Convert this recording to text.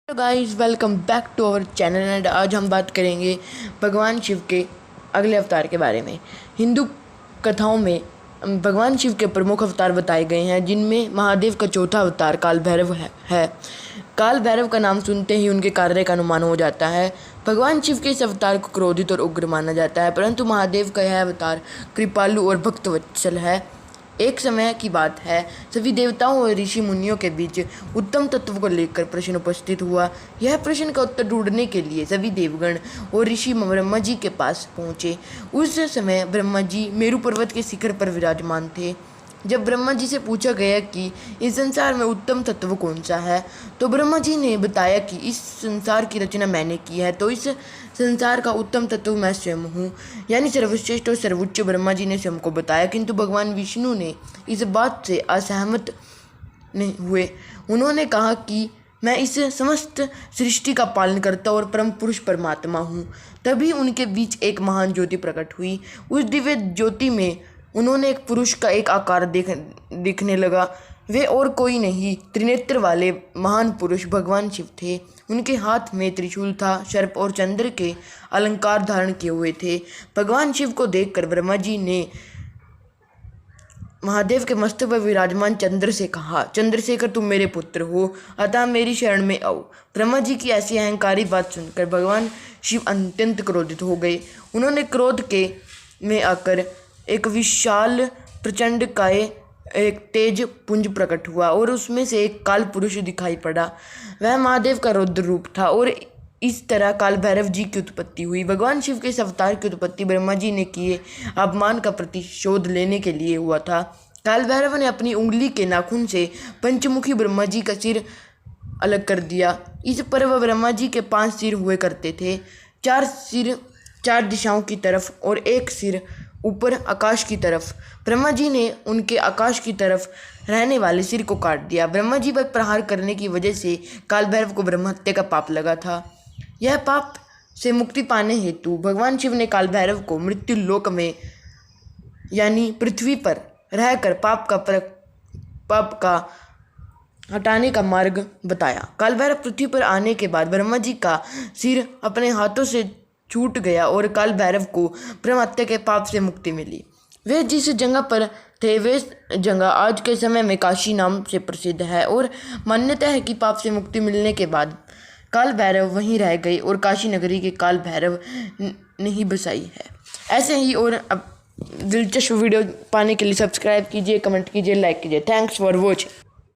Hello guys, welcome back to our channel and आज हम बात करेंगे भगवान शिव के अगले अवतार के बारे में। हिंदू कथाओं में भगवान शिव के प्रमुख अवतार बताए गए हैं, जिनमें महादेव का चौथा अवतार काल भैरव है। काल भैरव का नाम सुनते ही उनके कार्य का अनुमान हो जाता है। भगवान शिव के इस अवतार को क्रोधित और उग्र माना जाता है, परंतु महादेव का यह अवतार कृपालु और भक्तवत्सल है। एक समय की बात है, सभी देवताओं और ऋषि मुनियों के बीच उत्तम तत्व को लेकर प्रश्न उपस्थित हुआ। यह प्रश्न का उत्तर ढूंढने के लिए सभी देवगण और ऋषि ब्रह्मा जी के पास पहुँचे। उस समय ब्रह्मा जी मेरु पर्वत के शिखर पर विराजमान थे। जब ब्रह्मा जी से पूछा गया कि इस संसार में उत्तम तत्व कौन सा है, तो ब्रह्मा जी ने बताया कि इस संसार की रचना मैंने की है, तो इस संसार का उत्तम तत्व मैं स्वयं हूँ, यानी सर्वश्रेष्ठ और सर्वोच्च ब्रह्मा जी ने स्वयं को बताया। किंतु भगवान विष्णु ने इस बात से असहमत नहीं हुए। उन्होंने कहा कि मैं इस समस्त सृष्टि का पालन करता और परम पुरुष परमात्मा हूँ। तभी उनके बीच एक महान ज्योति प्रकट हुई। उस दिव्य ज्योति में उन्होंने एक पुरुष का एक आकार दिखने लगा। वे और कोई नहीं, त्रिनेत्र वाले महान पुरुष भगवान शिव थे। उनके हाथ में त्रिशूल था, सर्प और चंद्र के अलंकार धारण किए हुए थे। भगवान शिव को देखकर ब्रह्मा जी ने महादेव के मस्तक पर विराजमान चंद्र से कहा, चंद्रशेखर तुम मेरे पुत्र हो, अतः मेरी शरण में आओ। ब्रह्मा जी की ऐसी अहंकारी बात सुनकर भगवान शिव अत्यंत क्रोधित हो गए। उन्होंने क्रोध के में आकर एक विशाल प्रचंड काय एक तेज पुंज प्रकट हुआ और उसमें से एक काल पुरुष दिखाई पड़ा। वह महादेव का रौद्र रूप था और इस तरह काल भैरव जी की उत्पत्ति हुई। भगवान शिव के इस अवतार की उत्पत्ति ब्रह्मा जी ने किए अपमान का प्रतिशोध लेने के लिए हुआ था। काल भैरव ने अपनी उंगली के नाखून से पंचमुखी ब्रह्मा जी का सिर अलग कर दिया। इस पर्व ब्रह्मा जी के 5 सिर हुए करते थे, 4 सिर 4 दिशाओं की तरफ और एक सिर ऊपर आकाश की तरफ। ब्रह्मा जी ने उनके आकाश की तरफ रहने वाले सिर को काट दिया। ब्रह्मा जी पर प्रहार करने की वजह से काल भैरव को ब्रह्म हत्या का पाप लगा था। यह पाप से मुक्ति पाने हेतु भगवान शिव ने काल भैरव को मृत्यु लोक में यानी पृथ्वी पर रहकर पाप का हटाने का मार्ग बताया। काल भैरव पृथ्वी पर आने के बाद ब्रह्मा जी का सिर अपने हाथों से छूट गया और काल भैरव को ब्रह्म हत्या के पाप से मुक्ति मिली। वे जिस जगह पर थे, वे जगह आज के समय में काशी नाम से प्रसिद्ध है और मान्यता है कि पाप से मुक्ति मिलने के बाद काल भैरव वहीं रह गए और काशी नगरी के काल भैरव ने ही बसाई है। ऐसे ही और अब दिलचस्प वीडियो पाने के लिए सब्सक्राइब कीजिए, कमेंट कीजिए, लाइक कीजिए। Thanks for watching.